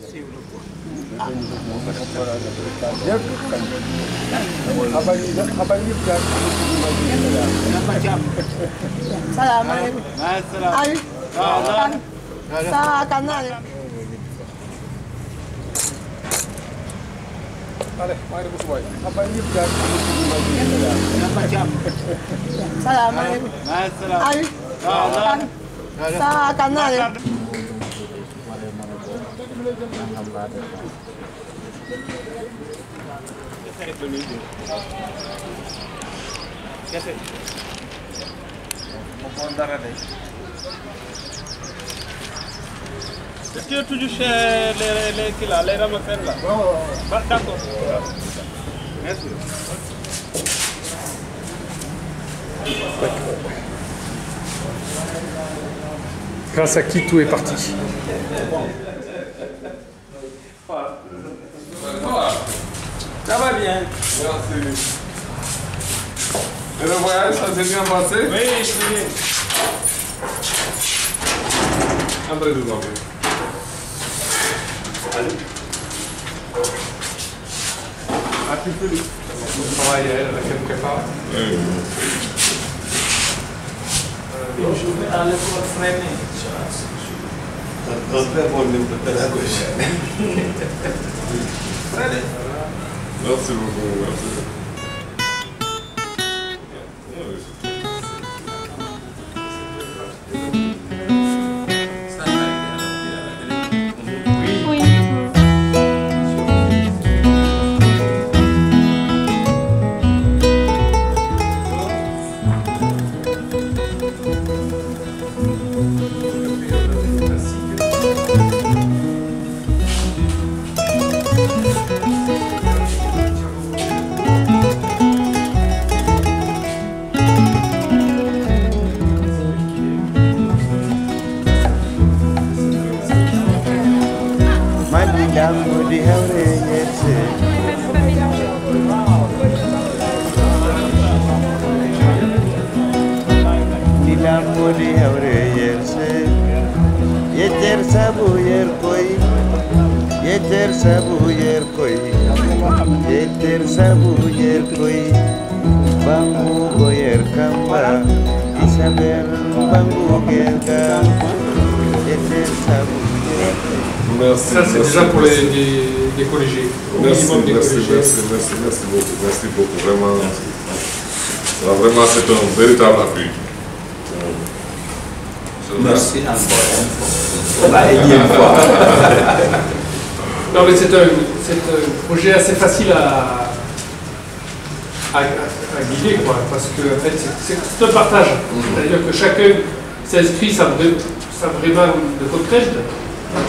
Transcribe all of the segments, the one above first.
Assalamualaikum. Sa kanan. Assalamualaikum. Sa kanan. Est-ce que tu touches les rames à faire là? D'accord. Merci. Grâce à qui tout est parti? Ça va bien. Merci. Et le voyage, ça s'est bien passé? Oui, c'est bien. Entrez dedans. Allez. Ah, tu peux le travail, elle a quelque part. Oui. Je vais aller pour le freiner. Merci beaucoup, merci. Ça, c'est déjà pour les collégiens. Merci beaucoup, merci beaucoup. Vraiment, c'est un véritable appui. Merci encore une fois. Non, mais c'est un projet assez facile à guider, quoi, parce que en fait, c'est un partage. C'est-à-dire que chacun s'inscrit sans vraiment de contrainte,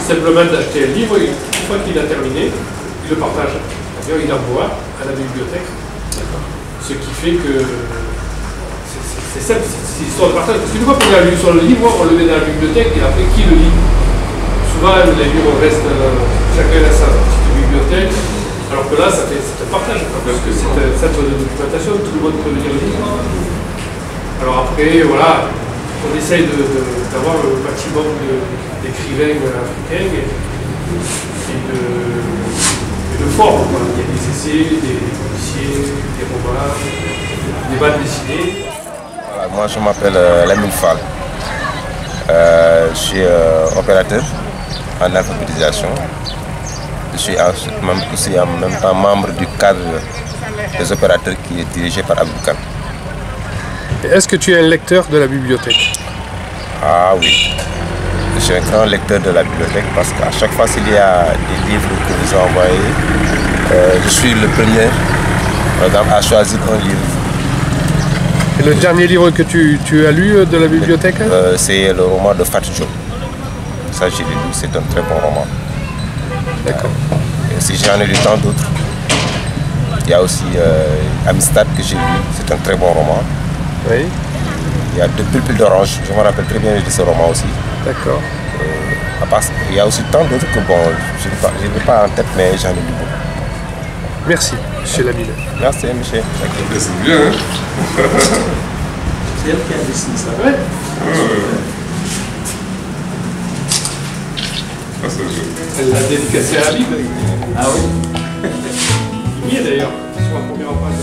simplement d'acheter un livre, et une fois qu'il a terminé, il le partage. C'est-à-dire il envoie à la bibliothèque. Ce qui fait que c'est simple, c'est une histoire de partage. Parce qu'une fois qu'on a lu sur le livre, on le met dans la bibliothèque et après qui le lit? Souvent les livres restent, chacun a sa petite bibliothèque, alors que là c'est un partage, parce que c'est un centre de documentation, tout le monde peut lire le livre. Alors après, voilà, on essaye d'avoir le maximum d'écrivains africains et de formes. Il y a des essais, des policiers, des romans, des bandes dessinées. Voilà, moi je m'appelle Lamine Fall. Je suis opérateur en alphabétisation. Je suis aussi en même temps membre du cadre des opérateurs qui est dirigé par Abdoukan. Est-ce que tu es un lecteur de la bibliothèque? Ah oui, je suis un grand lecteur de la bibliothèque parce qu'à chaque fois qu'il y a des livres que vous envoyez, je suis le premier, par exemple, à choisir un livre. Et le dernier livre que tu as lu de la bibliothèque? C'est le roman de Fatou Diop. Ça, j'ai lu, c'est un très bon roman. D'accord. Si j'en ai lu tant d'autres, il y a aussi Amistad que j'ai lu, c'est un très bon roman. Oui. Il y a Deux pulpes d'orange, je me rappelle très bien de ce roman aussi. D'accord. Il y a aussi tant d'autres que bon, je n'ai pas en tête, mais j'en ai lu beaucoup. Merci, M. Lamine. Merci, Michel. C'est bien, hein? C'est elle qui a dessiné ça. Ouais. à ce jour. Elle l'a dédicacé à Ali. Ah oui. Il y est d'ailleurs, sur la première page.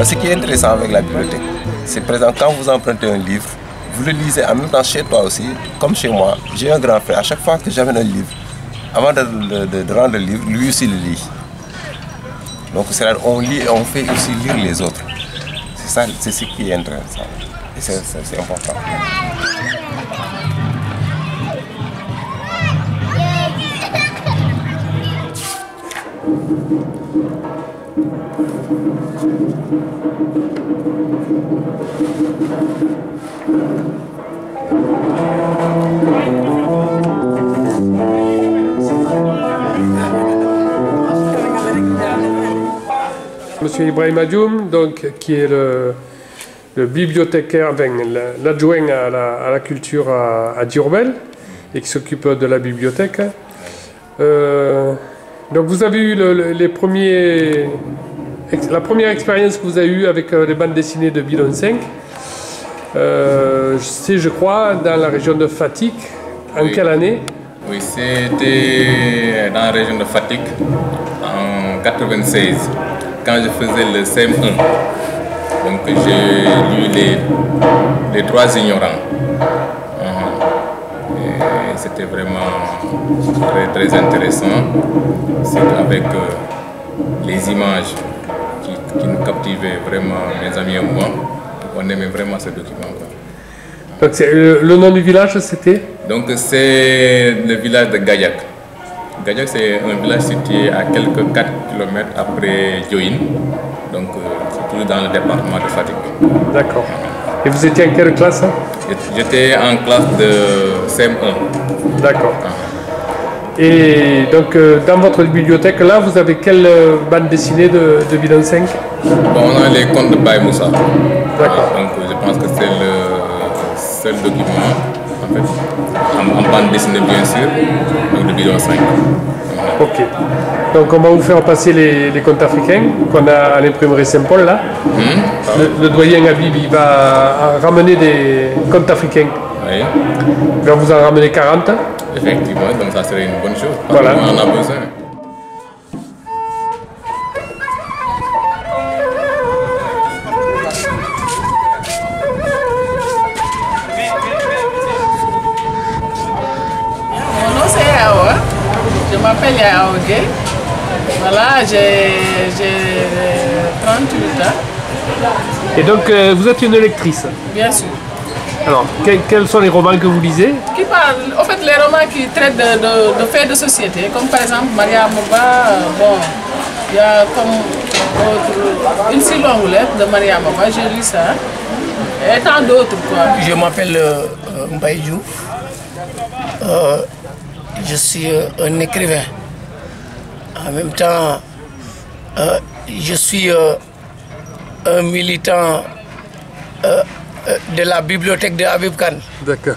Ce qui est intéressant avec la bibliothèque, c'est par exemple quand vous empruntez un livre, vous le lisez en même temps chez toi aussi, comme chez moi. J'ai un grand frère, à chaque fois que j'amène un livre, avant de rendre le livre, lui aussi le lit. Donc on lit et on fait aussi lire les autres. C'est ça, c'est ce qui est intéressant et c'est important. Monsieur Ibrahim Adjoum, donc, qui est le bibliothécaire, l'adjoint à la culture à Diourbel et qui s'occupe de la bibliothèque. Donc vous avez eu la première expérience que vous avez eue avec les bandes dessinées de Bidon 5. C'est, je crois, dans la région de Fatick. En quelle année? Oui, c'était dans la région de Fatick en 1996, quand je faisais le CM1. Donc j'ai lu les 3 ignorants. Et c'était vraiment très, très intéressant. C'est avec les images qui nous captivaient vraiment, mes amis et moi. On aimait vraiment ce document. Donc le nom du village, c'était? Donc c'est le village de Gaillac. Gaillac, c'est un village situé à quelques 4 km après Diohine. Donc c'est toujours dans le département de Fatick. D'accord. Et vous étiez en quelle classe? J'étais en classe de CM1. D'accord. Et donc dans votre bibliothèque, là, vous avez quelle bande dessinée de Bidon 5? Bon, on a les contes de Baye Moussa. D'accord. Donc je pense que c'est le seul document, en fait, en bande dessinée bien sûr, donc de Bidon 5. Ok. Donc on va vous faire passer les contes africains qu'on a à l'imprimerie Saint-Paul là. Le doyen Habib, il va ramener des contes africains. Oui. Il va vous en ramener 40. Effectivement, donc ça serait une bonne chose. Voilà. On en a besoin. Mon nom c'est Awa. Je m'appelle Yao Gay. Voilà, j'ai 38 ans. Et donc vous êtes une lectrice. Bien sûr. Alors, quels sont les romans que vous lisez? Qui parlent, en fait, les romans qui traitent de faits de société, comme par exemple Maria Moba, bon, il y a comme une si longue lettre de Maria Moba, j'ai lu ça, et tant d'autres quoi. Je m'appelle Mbaye Diouf. Je suis un écrivain. En même temps, je suis un militant de la bibliothèque de Habib Khan. D'accord.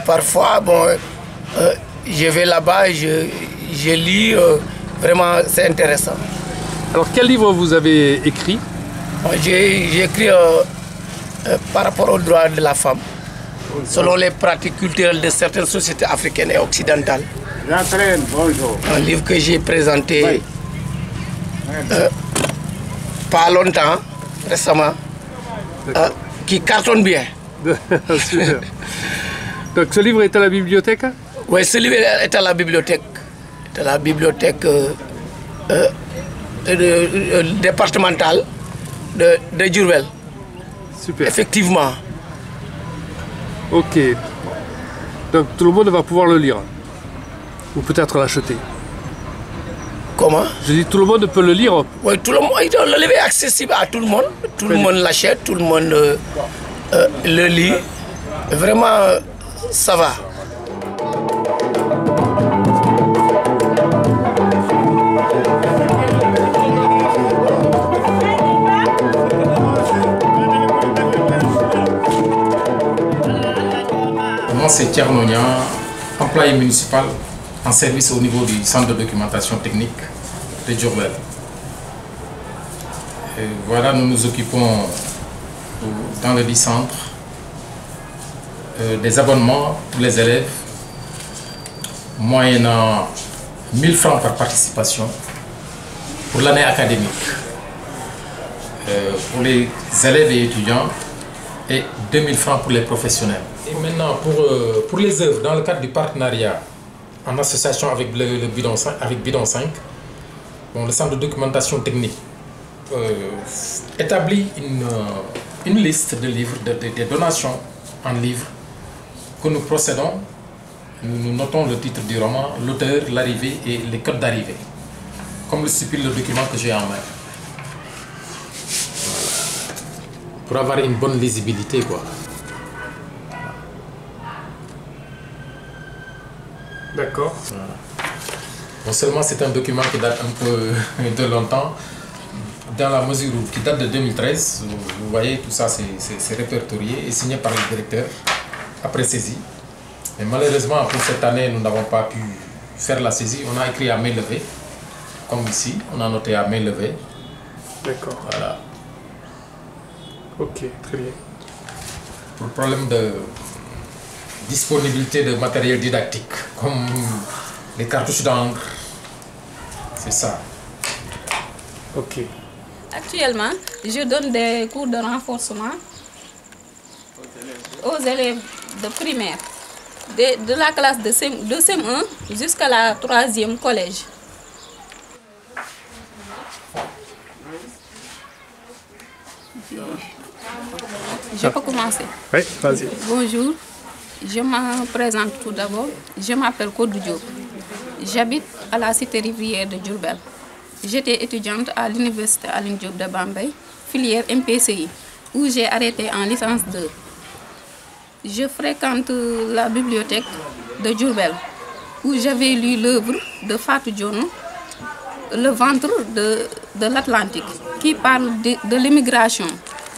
Parfois, bon, je vais là-bas, je lis, vraiment c'est intéressant. Alors quel livre vous avez écrit? J'ai écrit par rapport aux droits de la femme, selon les pratiques culturelles de certaines sociétés africaines et occidentales. Bonjour. Un livre que j'ai présenté pas longtemps, récemment, qui cartonne bien. Super. Donc ce livre est à la bibliothèque? Oui, ce livre est à la bibliothèque. C'est à la bibliothèque départementale de Diourbel. Super. Effectivement. Ok. Donc tout le monde va pouvoir le lire. Ou peut-être l'acheter. Comment? Je dis tout le monde peut le lire. Oui, tout le monde. Le livre est accessible à tout le monde. Tout le monde l'achète, tout le monde le lit. Vraiment, ça va. Moi, c'est Tiernonia, employé municipal en service au niveau du centre de documentation technique de Diourbel. Et voilà, nous nous occupons dans le dit centre des abonnements pour les élèves, moyennant 1000 francs par participation pour l'année académique. Pour les élèves et étudiants et 2000 francs pour les professionnels. Et maintenant, pour les œuvres, dans le cadre du partenariat en association avec Bidon 5, bon, le centre de documentation technique établit une liste de livres, des donations en livres que nous procédons. Nous notons le titre du roman, l'auteur, l'arrivée et les codes d'arrivée, comme le stipule le document que j'ai en main. Pour avoir une bonne lisibilité, quoi. D'accord. Non seulement c'est un document qui date un peu de longtemps, dans la mesure où qui date de 2013, vous voyez tout ça c'est répertorié et signé par le directeur après saisie. Mais malheureusement pour cette année nous n'avons pas pu faire la saisie, on a écrit à main levée, comme ici, on a noté à main levée. D'accord. Voilà. Ok, très bien. Pour le problème de disponibilité de matériel didactique, comme les cartouches d'encre, c'est ça. Ok. Actuellement, je donne des cours de renforcement aux élèves de primaire, de la classe de CM1 jusqu'à la 3e collège. Je peux commencer? Oui, vas-y. Bonjour, je me présente tout d'abord. Je m'appelle Kodou Diop. J'habite à la cité rivrière de Diourbel. J'étais étudiante à l'université Alioune Diop de Bambey, filière MPCI, où j'ai arrêté en licence 2. Je fréquente la bibliothèque de Diourbel, où j'avais lu l'œuvre de Fatou Dione, Le ventre de l'Atlantique, qui parle de l'immigration,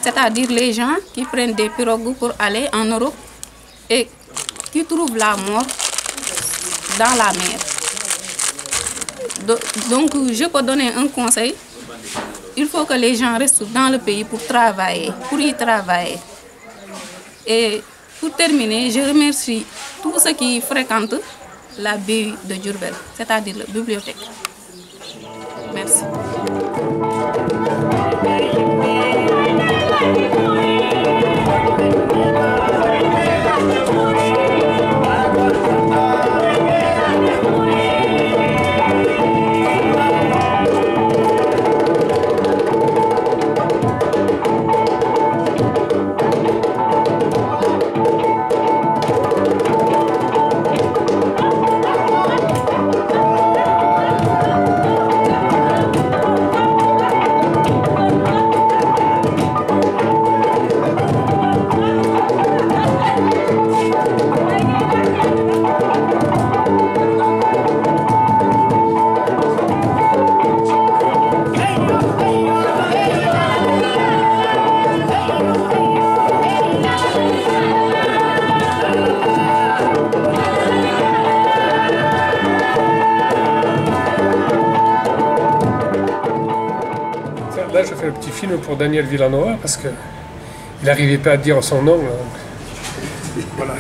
c'est-à-dire les gens qui prennent des pirogues pour aller en Europe et qui trouvent la mort dans la mer. Donc, je peux donner un conseil. Il faut que les gens restent dans le pays pour y travailler. Et pour terminer, je remercie tous ceux qui fréquentent la BU de Diourbel, c'est-à-dire la bibliothèque. Merci. Là, je fais un petit film pour Daniel Villanova parce qu'il n'arrivait pas à dire son nom. Donc, voilà.